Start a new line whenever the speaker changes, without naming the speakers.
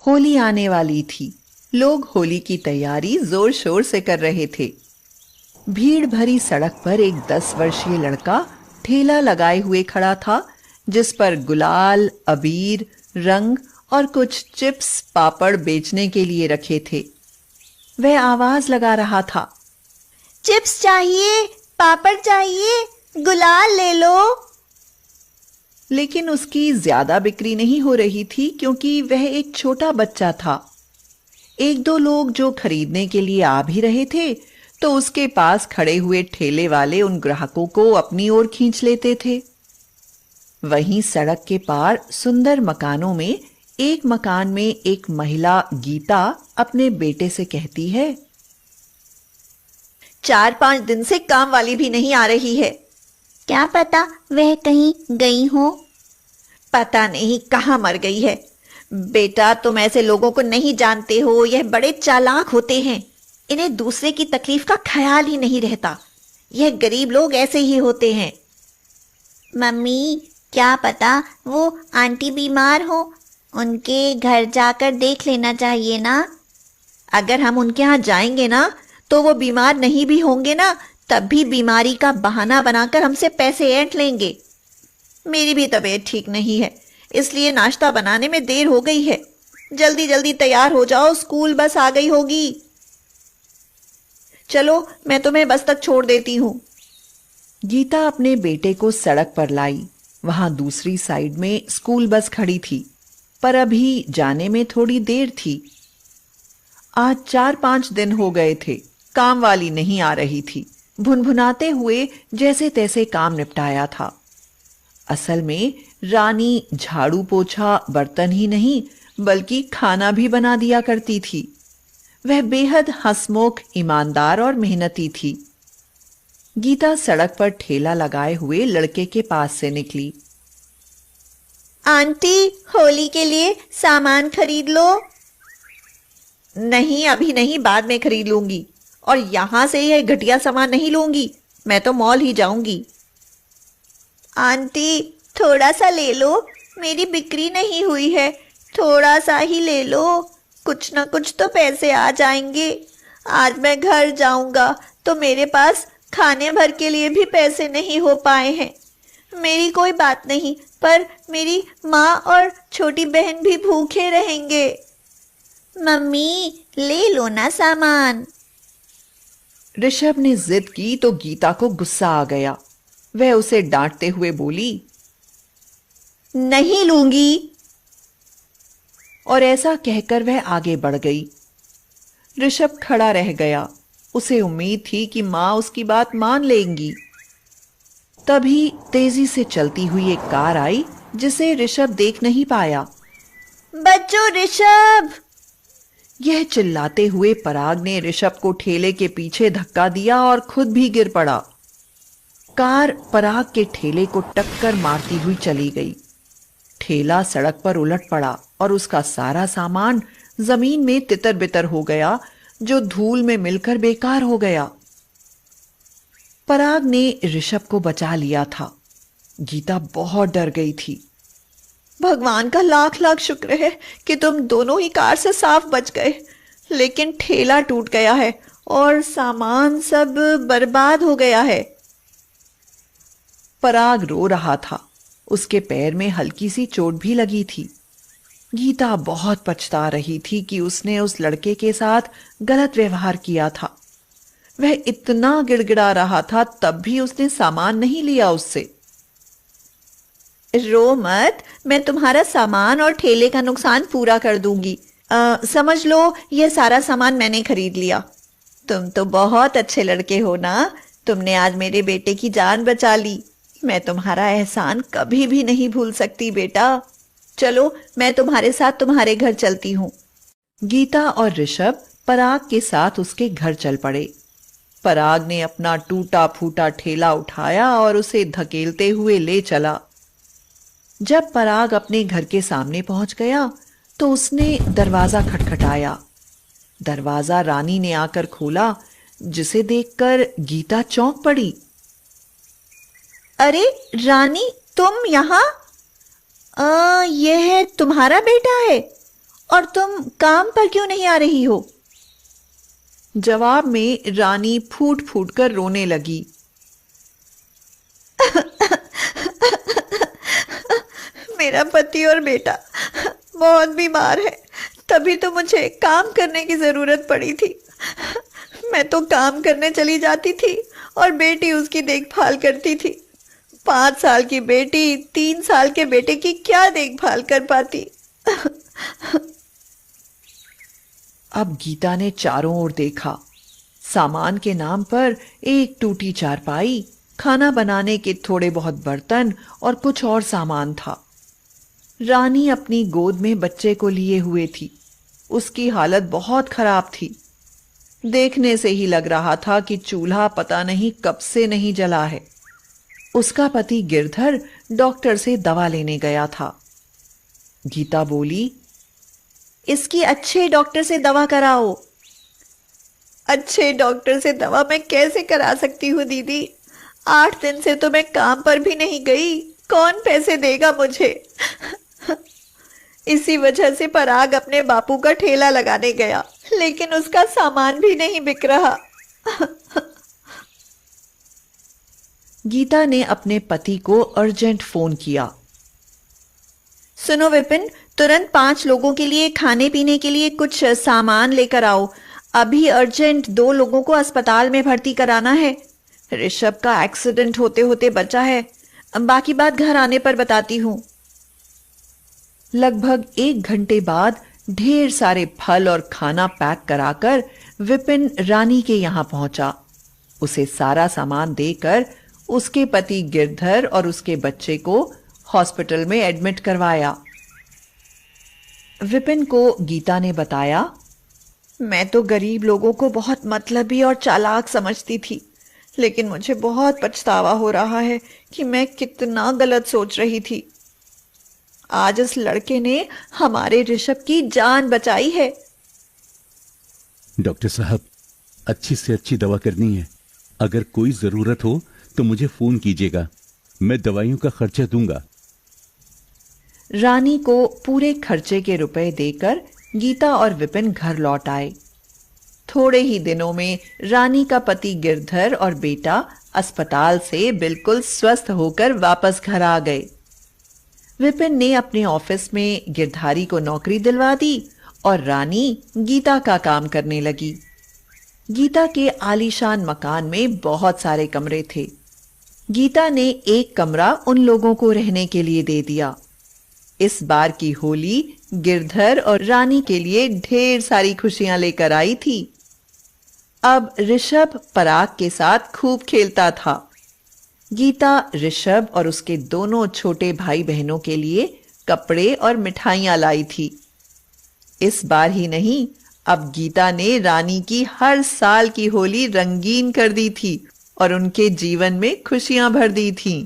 होली आने वाली थी। लोग होली की तैयारी जोर शोर से कर रहे थे। भीड़ भरी सड़क पर एक 10 वर्षीय लड़का ठेला लगाए हुए खड़ा था, जिस पर गुलाल, अबीर, रंग और कुछ चिप्स पापड़ बेचने के लिए रखे थे। वह आवाज लगा रहा था,
चिप्स चाहिए, पापड़ चाहिए, गुलाल ले लो।
लेकिन उसकी ज्यादा बिक्री नहीं हो रही थी क्योंकि वह एक छोटा बच्चा था। एक दो लोग जो खरीदने के लिए आ भी रहे थे तो उसके पास खड़े हुए ठेले वाले उन ग्राहकों को अपनी ओर खींच लेते थे। वहीं सड़क के पार सुंदर मकानों में एक मकान में एक महिला गीता अपने बेटे से कहती है,
4-5 दिन से काम वाली भी नहीं आ रही है। क्या पता वह कहीं गई हो। पता नहीं कहाँ मर गई है। बेटा, तुम ऐसे लोगों को नहीं जानते हो, यह बड़े चालाक होते हैं। इन्हें दूसरे की तकलीफ का ख्याल ही नहीं रहता। यह गरीब लोग ऐसे ही होते हैं। मम्मी, क्या पता वो आंटी बीमार हो, उनके घर जाकर देख लेना चाहिए ना। अगर हम उनके यहाँ जाएंगे ना तो वो बीमार नहीं भी होंगे ना, तब भी बीमारी का बहाना बनाकर हमसे पैसे ऐंठ लेंगे। मेरी भी तबीयत ठीक नहीं है, इसलिए नाश्ता बनाने में देर हो गई है। जल्दी जल्दी तैयार हो जाओ, स्कूल बस आ गई होगी। चलो, मैं तुम्हें बस तक छोड़ देती हूँ।
गीता अपने बेटे को सड़क पर लाई। वहां दूसरी साइड में स्कूल बस खड़ी थी, पर अभी जाने में थोड़ी देर थी। आज 4-5 दिन हो गए थे, काम वाली नहीं आ रही थी। भुनभुनाते हुए जैसे तैसे काम निपटाया था। असल में रानी झाड़ू पोछा बर्तन ही नहीं बल्कि खाना भी बना दिया करती थी। वह बेहद हंसमुख, ईमानदार और मेहनती थी। गीता सड़क पर ठेला लगाए हुए लड़के के पास से निकली।
आंटी, होली के लिए सामान खरीद लो। नहीं, अभी नहीं, बाद में खरीद लूंगी। और यहां से यह घटिया सामान नहीं लूंगी, मैं तो मॉल ही जाऊंगी। आंटी, थोड़ा सा ले लो, मेरी बिक्री नहीं हुई है, थोड़ा सा ही ले लो, कुछ ना कुछ तो पैसे आ जाएंगे। आज मैं घर जाऊंगा तो मेरे पास खाने भर के लिए भी पैसे नहीं हो पाए हैं। मेरी कोई बात नहीं, पर मेरी माँ और छोटी बहन भी भूखे रहेंगे। मम्मी, ले लो ना सामान।
ऋषभ ने जिद की तो गीता को गुस्सा आ गया। वह उसे डांटते हुए बोली,
नहीं लूंगी।
और ऐसा कहकर वह आगे बढ़ गई। ऋषभ खड़ा रह गया। उसे उम्मीद थी कि मां उसकी बात मान लेंगी। तभी तेजी से चलती हुई एक कार आई जिसे ऋषभ देख नहीं पाया।
बच्चों, ऋषभ!
यह चिल्लाते हुए पराग ने ऋषभ को ठेले के पीछे धक्का दिया और खुद भी गिर पड़ा। कार पराग के ठेले को टक्कर मारती हुई चली गई। ठेला सड़क पर उलट पड़ा और उसका सारा सामान जमीन में तितर बितर हो गया, जो धूल में मिलकर बेकार हो गया। पराग ने ऋषभ को बचा लिया था। गीता बहुत डर गई थी।
भगवान का लाख लाख शुक्र है कि तुम दोनों ही कार से साफ बच गए, लेकिन ठेला टूट गया है और सामान सब बर्बाद हो गया है।
पराग रो रहा था। उसके पैर में हल्की सी चोट भी लगी थी। गीता बहुत पछता रही थी कि उसने उस लड़के के साथ गलत व्यवहार किया था। वह इतना गिड़गिड़ा रहा था, तब भी उसने सामान नहीं लिया उससे।
रो मत, मैं तुम्हारा सामान और ठेले का नुकसान पूरा कर दूंगी। समझ लो यह सारा सामान मैंने खरीद लिया। तुम तो बहुत अच्छे लड़के हो ना, तुमने आज मेरे बेटे की जान बचा ली। मैं तुम्हारा एहसान कभी भी नहीं भूल सकती बेटा। चलो, मैं तुम्हारे साथ तुम्हारे घर चलती हूँ।
गीता और ऋषभ पराग के साथ उसके घर चल पड़े। पराग ने अपना टूटा फूटा ठेला उठाया और उसे धकेलते हुए ले चला। जब पराग अपने घर के सामने पहुंच गया तो उसने दरवाजा खटखटाया। दरवाजा रानी ने आकर खोला, जिसे देखकर गीता चौंक पड़ी।
अरे रानी, तुम यहाँ? यह तुम्हारा बेटा है? और तुम काम पर क्यों नहीं आ रही हो?
जवाब में रानी फूट फूट कर रोने लगी।
मेरा पति और बेटा बहुत बीमार है, तभी तो मुझे काम करने की जरूरत पड़ी थी। मैं तो काम करने चली जाती थी और बेटी उसकी देखभाल करती थी। 5 साल की बेटी 3 साल के बेटे की क्या देखभाल कर पाती।
अब गीता ने चारों ओर देखा। सामान के नाम पर एक टूटी चारपाई, खाना बनाने के थोड़े बहुत बर्तन और कुछ और सामान था। रानी अपनी गोद में बच्चे को लिए हुए थी। उसकी हालत बहुत खराब थी। देखने से ही लग रहा था कि चूल्हा पता नहीं कब से नहीं जला है। उसका पति गिरधर डॉक्टर से दवा लेने गया था। गीता बोली,
इसकी अच्छे डॉक्टर से दवा कराओ। अच्छे डॉक्टर से दवा मैं कैसे करा सकती हूँ दीदी? 8 दिन से तो मैं काम पर भी नहीं गई। कौन पैसे देगा मुझे? इसी वजह से पराग अपने बापू का ठेला लगाने गया, लेकिन उसका सामान भी नहीं बिक रहा।
गीता ने अपने पति को अर्जेंट फोन किया।
सुनो विपिन, तुरंत 5 लोगों के लिए खाने पीने के लिए कुछ सामान लेकर आओ। अभी अर्जेंट 2 लोगों को अस्पताल में भर्ती कराना है। ऋषभ का एक्सीडेंट होते होते बचा है। बाकी बात घर आने पर बताती हूँ।
लगभग 1 घंटे बाद ढेर सारे फल और खाना पैक कराकर विपिन रानी के यहां पहुंचा। उसे सारा सामान देकर उसके पति गिरधर और उसके बच्चे को हॉस्पिटल में एडमिट करवाया। विपिन को गीता ने बताया,
मैं तो गरीब लोगों को बहुत मतलबी और चालाक समझती थी, लेकिन मुझे बहुत पछतावा हो रहा है कि मैं कितना गलत सोच रही थी। आज इस लड़के ने हमारे ऋषभ की जान बचाई है।
डॉक्टर साहब, अच्छी से अच्छी दवा करनी है। अगर कोई जरूरत हो तो मुझे फोन कीजिएगा, मैं दवाइयों का खर्चा दूंगा।
रानी को पूरे खर्चे के रुपए देकर गीता और विपिन घर लौट आए। थोड़े ही दिनों में रानी का पति गिरधर और बेटा अस्पताल से बिल्कुल स्वस्थ होकर वापस घर आ गए। विपिन ने अपने ऑफिस में गिरधारी को नौकरी दिलवा दी और रानी गीता का काम करने लगी। गीता के आलीशान मकान में बहुत सारे कमरे थे। गीता ने एक कमरा उन लोगों को रहने के लिए दे दिया। इस बार की होली गिरधर और रानी के लिए ढेर सारी खुशियां लेकर आई थी। अब ऋषभ पराग के साथ खूब खेलता था। गीता ऋषभ और उसके दोनों छोटे भाई बहनों के लिए कपड़े और मिठाइयां लाई थी। इस बार ही नहीं, अब गीता ने रानी की हर साल की होली रंगीन कर दी थी और उनके जीवन में खुशियां भर दी थीं।